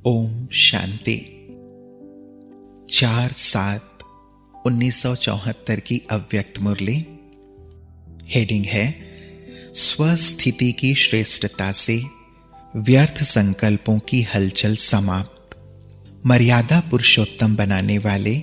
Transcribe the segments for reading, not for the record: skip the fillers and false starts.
ओम शांति। 4/7/1974 की अव्यक्त मुरली। हेडिंग है स्वस्थिति की श्रेष्ठता से व्यर्थ संकल्पों की हलचल समाप्त। मर्यादा पुरुषोत्तम बनाने वाले,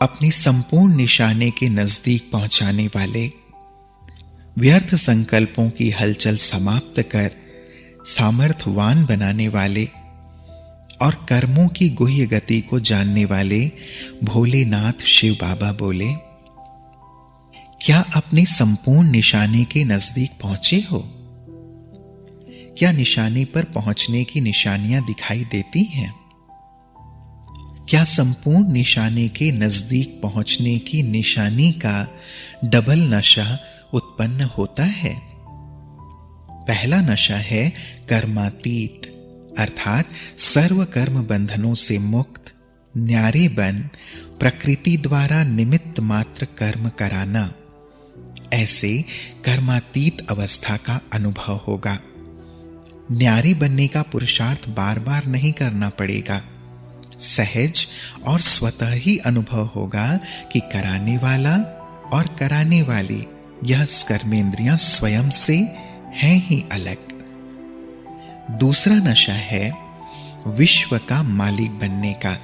अपनी संपूर्ण निशाने के नजदीक पहुंचाने वाले, व्यर्थ संकल्पों की हलचल समाप्त कर सामर्थ्यवान बनाने वाले और कर्मों की गुह्य गति को जानने वाले भोलेनाथ शिव बाबा बोले, क्या अपनी संपूर्ण निशाने के नजदीक पहुंचे हो? क्या निशाने पर पहुंचने की निशानियां दिखाई देती हैं? क्या संपूर्ण निशाने के नजदीक पहुंचने की निशानी का डबल नशा उत्पन्न होता है? पहला नशा है कर्मातीत, अर्थात सर्व कर्म बंधनों से मुक्त, न्यारे बन प्रकृति द्वारा निमित्त मात्र कर्म कराना। ऐसे कर्मातीत अवस्था का अनुभव होगा। न्यारे बनने का पुरुषार्थ बार बार नहीं करना पड़ेगा। सहज और स्वतः ही अनुभव होगा कि कराने वाला और कराने वाली यह कर्मेंद्रियां स्वयं से हैं ही अलग। दूसरा नशा है विश्व का मालिक बनने का,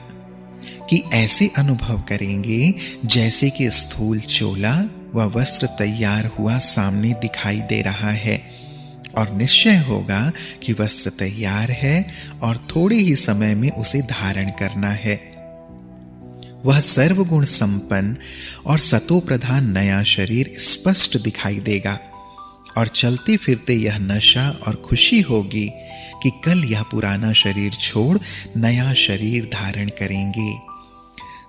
कि ऐसे अनुभव करेंगे जैसे कि स्थूल चोला व वस्त्र तैयार हुआ सामने दिखाई दे रहा है और निश्चय होगा कि वस्त्र तैयार है और थोड़े ही समय में उसे धारण करना है। वह सर्वगुण संपन्न और सतो प्रधान नया शरीर स्पष्ट दिखाई देगा और चलते फिरते यह नशा और खुशी होगी कि कल यह पुराना शरीर छोड़ नया शरीर धारण करेंगे।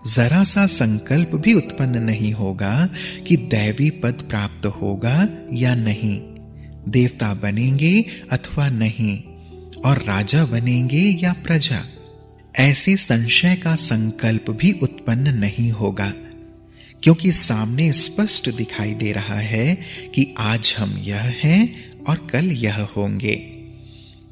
जरा सा संकल्प भी उत्पन्न नहीं होगा कि दैवी पद प्राप्त होगा या नहीं, देवता बनेंगे अथवा नहीं, और राजा बनेंगे या प्रजा। ऐसे संशय का संकल्प भी उत्पन्न नहीं होगा, क्योंकि सामने स्पष्ट दिखाई दे रहा है कि आज हम यह हैं और कल यह होंगे।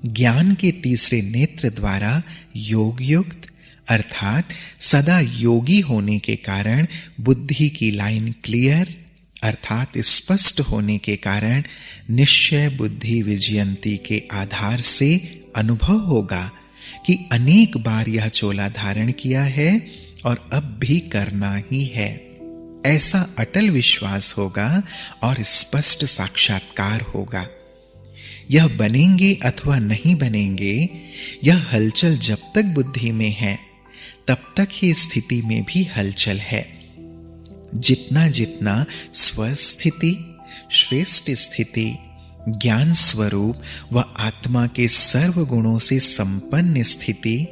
ज्ञान के तीसरे नेत्र द्वारा योग युक्त, अर्थात सदा योगी होने के कारण बुद्धि की लाइन क्लियर, अर्थात स्पष्ट होने के कारण निश्चय बुद्धि विजयंती के आधार से अनुभव होगा कि अनेक बार यह चोला धारण किया है और अब भी करना ही है। ऐसा अटल विश्वास होगा और स्पष्ट साक्षात्कार होगा। यह बनेंगे अथवा नहीं बनेंगे, यह हलचल जब तक बुद्धि में है तब तक ही स्थिति में भी हलचल है। जितना जितना स्वस्थिति, श्रेष्ठ स्थिति, ज्ञान स्वरूप व आत्मा के सर्व गुणों से संपन्न स्थिति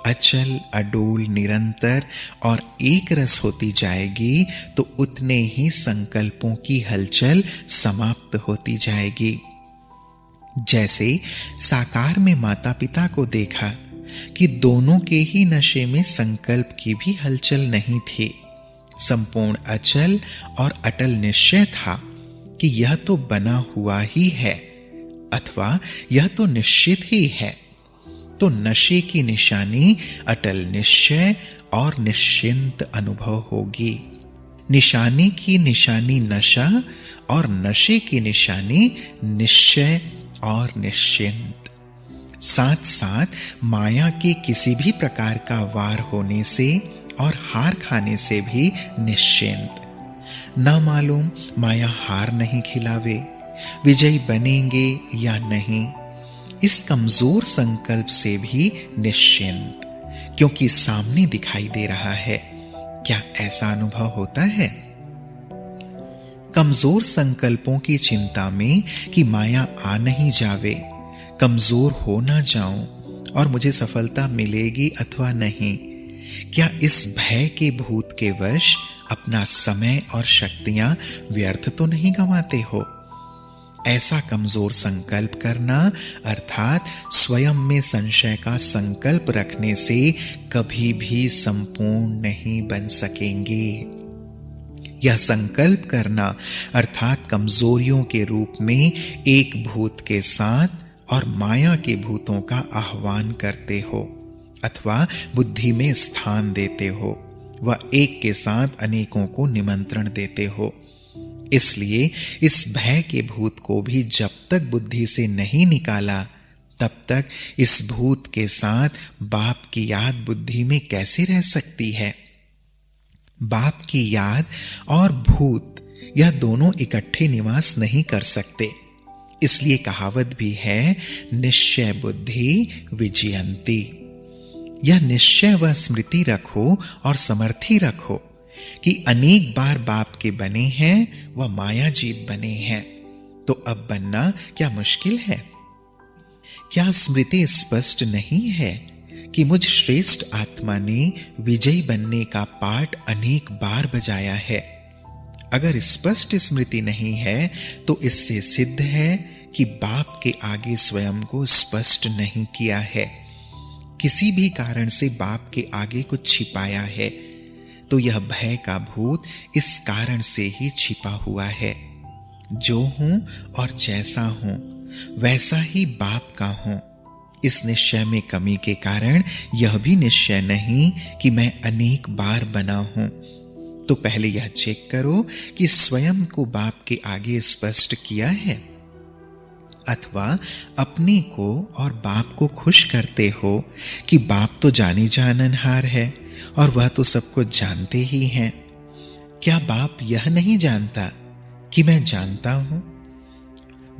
अचल, अडोल, निरंतर और एक रस होती जाएगी तो उतने ही संकल्पों की हलचल समाप्त होती जाएगी। जैसे साकार में माता पिता को देखा कि दोनों के ही नशे में संकल्प की भी हलचल नहीं थी। संपूर्ण अचल और अटल निश्चय था कि यह तो बना हुआ ही है अथवा यह तो निश्चित ही है। तो नशे की निशानी अटल निश्चय और निश्चिंत अनुभव होगी। निशानी की निशानी नशा और नशे की निशानी निश्चय और निश्चिंत। साथ साथ माया के किसी भी प्रकार का वार होने से और हार खाने से भी निश्चिंत। न मालूम माया हार नहीं खिलावे, विजयी बनेंगे या नहीं, इस कमजोर संकल्प से भी निश्चिंत, क्योंकि सामने दिखाई दे रहा है। क्या ऐसा अनुभव होता है? कमजोर संकल्पों की चिंता में कि माया आ नहीं जावे, कमजोर हो ना जाऊं और मुझे सफलता मिलेगी अथवा नहीं, क्या इस भय के भूत के वश अपना समय और शक्तियां व्यर्थ तो नहीं गंवाते हो? ऐसा कमजोर संकल्प करना अर्थात स्वयं में संशय का संकल्प रखने से कभी भी संपूर्ण नहीं बन सकेंगे। यह संकल्प करना अर्थात कमजोरियों के रूप में एक भूत के साथ और माया के भूतों का आह्वान करते हो अथवा बुद्धि में स्थान देते हो व एक के साथ अनेकों को निमंत्रण देते हो। इसलिए इस भय के भूत को भी जब तक बुद्धि से नहीं निकाला तब तक इस भूत के साथ बाप की याद बुद्धि में कैसे रह सकती है। बाप की याद और भूत यह दोनों इकट्ठे निवास नहीं कर सकते। इसलिए कहावत भी है, निश्चय बुद्धि विजयंती। यह निश्चय व स्मृति रखो और समर्थी रखो कि अनेक बार बाप के बने हैं व मायाजीत बने हैं, तो अब बनना क्या मुश्किल है? क्या स्मृति स्पष्ट नहीं है कि मुझ श्रेष्ठ आत्मा ने विजयी बनने का पाठ अनेक बार बजाया है? अगर स्पष्ट स्मृति नहीं है तो इससे सिद्ध है कि बाप के आगे स्वयं को स्पष्ट नहीं किया है। किसी भी कारण से बाप के आगे कुछ छिपाया है तो यह भय का भूत इस कारण से ही छिपा हुआ है। जो हूं और जैसा हूं वैसा ही बाप का हूं। इस निश्चय में कमी के कारण यह भी निश्चय नहीं कि मैं अनेक बार बना हूं। तो पहले यह चेक करो कि स्वयं को बाप के आगे स्पष्ट किया है अथवा अपने को और बाप को खुश करते हो कि बाप तो जाने जाननहार है और वह तो सब कुछ जानते ही हैं। क्या बाप यह नहीं जानता कि मैं जानता हूं?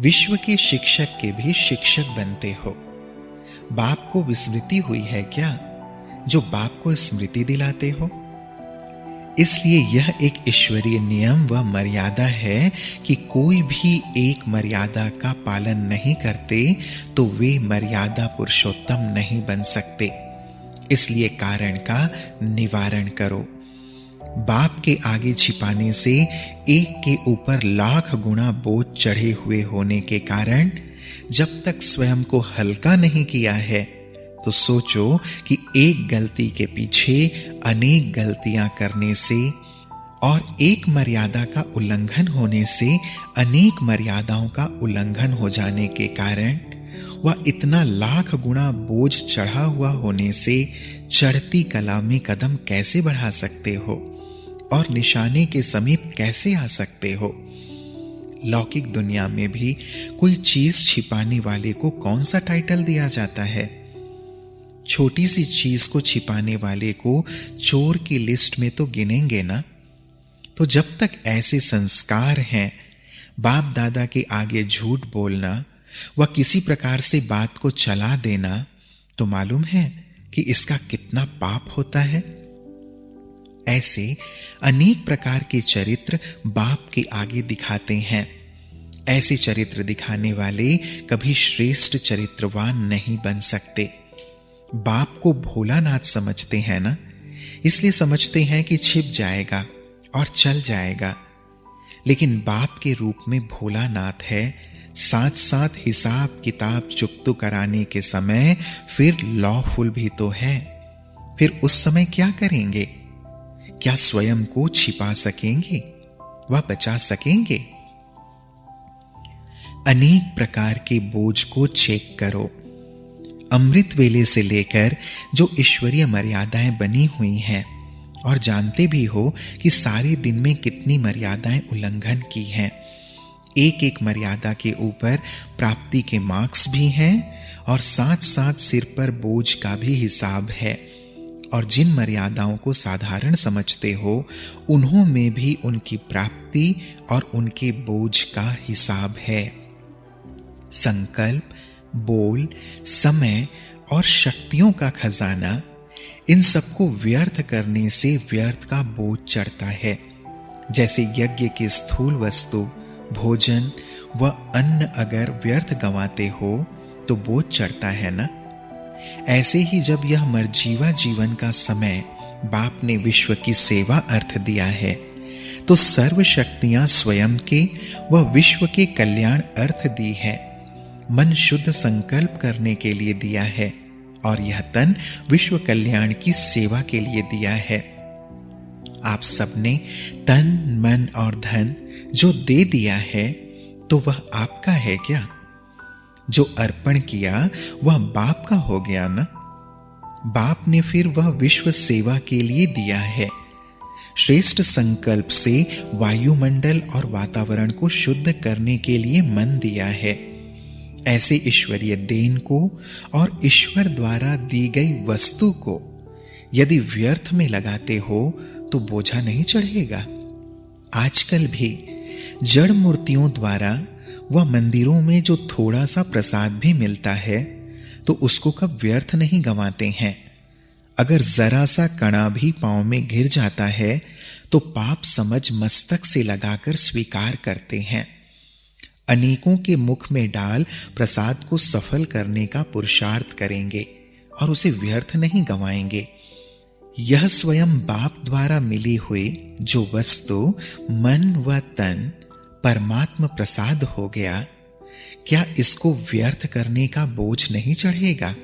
विश्व के शिक्षक के भी शिक्षक बनते हो। बाप को विस्मृति हुई है क्या जो बाप को स्मृति दिलाते हो? इसलिए यह एक ईश्वरीय नियम व मर्यादा है कि कोई भी एक मर्यादा का पालन नहीं करते तो वे मर्यादा पुरुषोत्तम नहीं बन सकते। इसलिए कारण का निवारण करो। बाप के आगे छिपाने से एक के ऊपर लाख गुना बोझ चढ़े हुए होने के कारण जब तक स्वयं को हल्का नहीं किया है तो सोचो कि एक गलती के पीछे अनेक गलतियां करने से और एक मर्यादा का उल्लंघन होने से अनेक मर्यादाओं का उल्लंघन हो जाने के कारण वह इतना लाख गुना बोझ चढ़ा हुआ होने से चढ़ती कला में कदम कैसे बढ़ा सकते हो और निशाने के समीप कैसे आ सकते हो। लौकिक दुनिया में भी कोई चीज छिपाने वाले को कौन सा टाइटल दिया जाता है? छोटी सी चीज को छिपाने वाले को चोर की लिस्ट में तो गिनेंगे ना। तो जब तक ऐसे संस्कार हैं, बाप दादा के आगे झूठ बोलना व किसी प्रकार से बात को चला देना, तो मालूम है कि इसका कितना पाप होता है। ऐसे अनेक प्रकार के चरित्र बाप के आगे दिखाते हैं। ऐसे चरित्र दिखाने वाले कभी श्रेष्ठ चरित्रवान नहीं बन सकते। बाप को भोलानाथ समझते हैं ना, इसलिए समझते हैं कि छिप जाएगा और चल जाएगा। लेकिन बाप के रूप में भोलानाथ है, साथ साथ हिसाब किताब चुकतू कराने के समय फिर लॉफुल भी तो है। फिर उस समय क्या करेंगे? क्या स्वयं को छिपा सकेंगे व बचा सकेंगे? अनेक प्रकार के बोझ को चेक करो। अमृत वेले से लेकर जो ईश्वरीय मर्यादाएं बनी हुई हैं और जानते भी हो कि सारे दिन में कितनी मर्यादाएं उल्लंघन की हैं। एक एक मर्यादा के ऊपर प्राप्ति के मार्क्स भी हैं और साथ साथ सिर पर बोझ का भी हिसाब है। और जिन मर्यादाओं को साधारण समझते हो उन्हों में भी उनकी प्राप्ति और उनके बोझ का हिसाब है। संकल्प, बोल, समय और शक्तियों का खजाना, इन सबको व्यर्थ करने से व्यर्थ का बोझ चढ़ता है। जैसे यज्ञ की स्थूल वस्तु भोजन व अन्न अगर व्यर्थ गंवाते हो तो बोझ चढ़ता है ना। ऐसे ही जब यह मरजीवा जीवन का समय बाप ने विश्व की सेवा अर्थ दिया है तो सर्व शक्तियां स्वयं के व विश्व के कल्याण अर्थ दी है। मन शुद्ध संकल्प करने के लिए दिया है और यह तन विश्व कल्याण की सेवा के लिए दिया है। आप सबने तन, मन और धन जो दे दिया है तो वह आपका है क्या? जो अर्पण किया वह बाप का हो गया ना। बाप ने फिर वह विश्व सेवा के लिए दिया है। श्रेष्ठ संकल्प से वायुमंडल और वातावरण को शुद्ध करने के लिए मन दिया है। ऐसे ईश्वरीय देन को और ईश्वर द्वारा दी गई वस्तु को यदि व्यर्थ में लगाते हो तो बोझा नहीं चढ़ेगा। आजकल भी जड़ मूर्तियों द्वारा व मंदिरों में जो थोड़ा सा प्रसाद भी मिलता है तो उसको कब व्यर्थ नहीं गंवाते हैं। अगर जरा सा कणा भी पांव में गिर जाता है तो पाप समझ मस्तक से लगाकर स्वीकार करते हैं। अनेकों के मुख में डाल प्रसाद को सफल करने का पुरुषार्थ करेंगे और उसे व्यर्थ नहीं गंवाएंगे। यह स्वयं बाप द्वारा मिली हुई जो वस्तु मन व तन परमात्म प्रसाद हो गया, क्या इसको व्यर्थ करने का बोझ नहीं चढ़ेगा?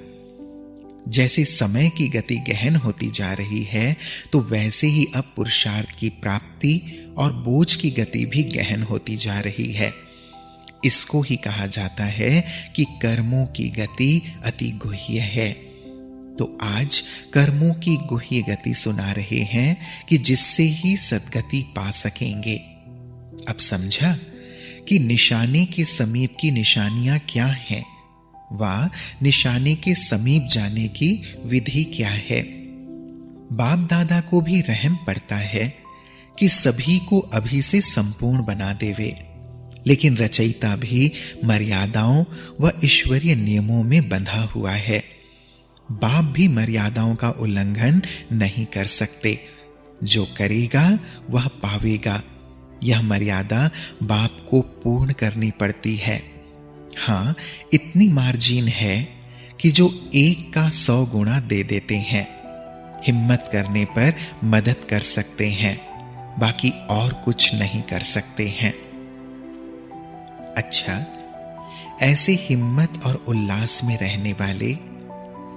जैसे समय की गति गहन होती जा रही है तो वैसे ही अब पुरुषार्थ की प्राप्ति और बोझ की गति भी गहन होती जा रही है। इसको ही कहा जाता है कि कर्मों की गति अति गुह्य है। तो आज कर्मों की गुह्य गति सुना रहे हैं कि जिससे ही सद्गति पा सकेंगे। अब समझा कि निशाने के समीप की निशानियां क्या हैं, व निशाने के समीप जाने की विधि क्या है। बाप दादा को भी रहम पड़ता है कि सभी को अभी से संपूर्ण बना देवे, लेकिन रचयिता भी मर्यादाओं व ईश्वरीय नियमों में बंधा हुआ है। बाप भी मर्यादाओं का उल्लंघन नहीं कर सकते। जो करेगा वह पावेगा। यह मर्यादा बाप को पूर्ण करनी पड़ती है। हां, इतनी मार्जिन है कि जो 1 का 100 गुणा दे देते हैं। हिम्मत करने पर मदद कर सकते हैं, बाकी और कुछ नहीं कर सकते हैं। अच्छा, ऐसे हिम्मत और उल्लास में रहने वाले,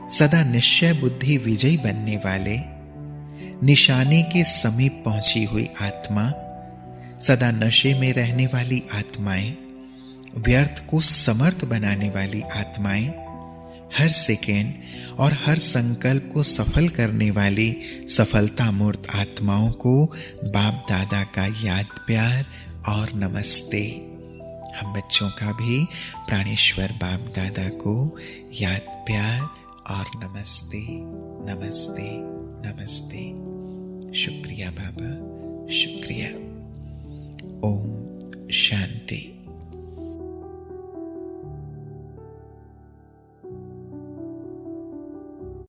सदा निश्चय बुद्धि विजयी बनने वाले, निशाने के समीप पहुंची हुई आत्मा, सदा नशे में रहने वाली आत्माएं, व्यर्थ को समर्थ बनाने वाली आत्माएं, हर सेकेंड और हर संकल्प को सफल करने वाली सफलता मूर्त आत्माओं को बाप दादा का याद प्यार और नमस्ते। हम बच्चों का भी प्राणेश्वर बाप दादा को याद प्यार और नमस्ते नमस्ते नमस्ते। शुक्रिया बाबा, शुक्रिया। ओम शांति।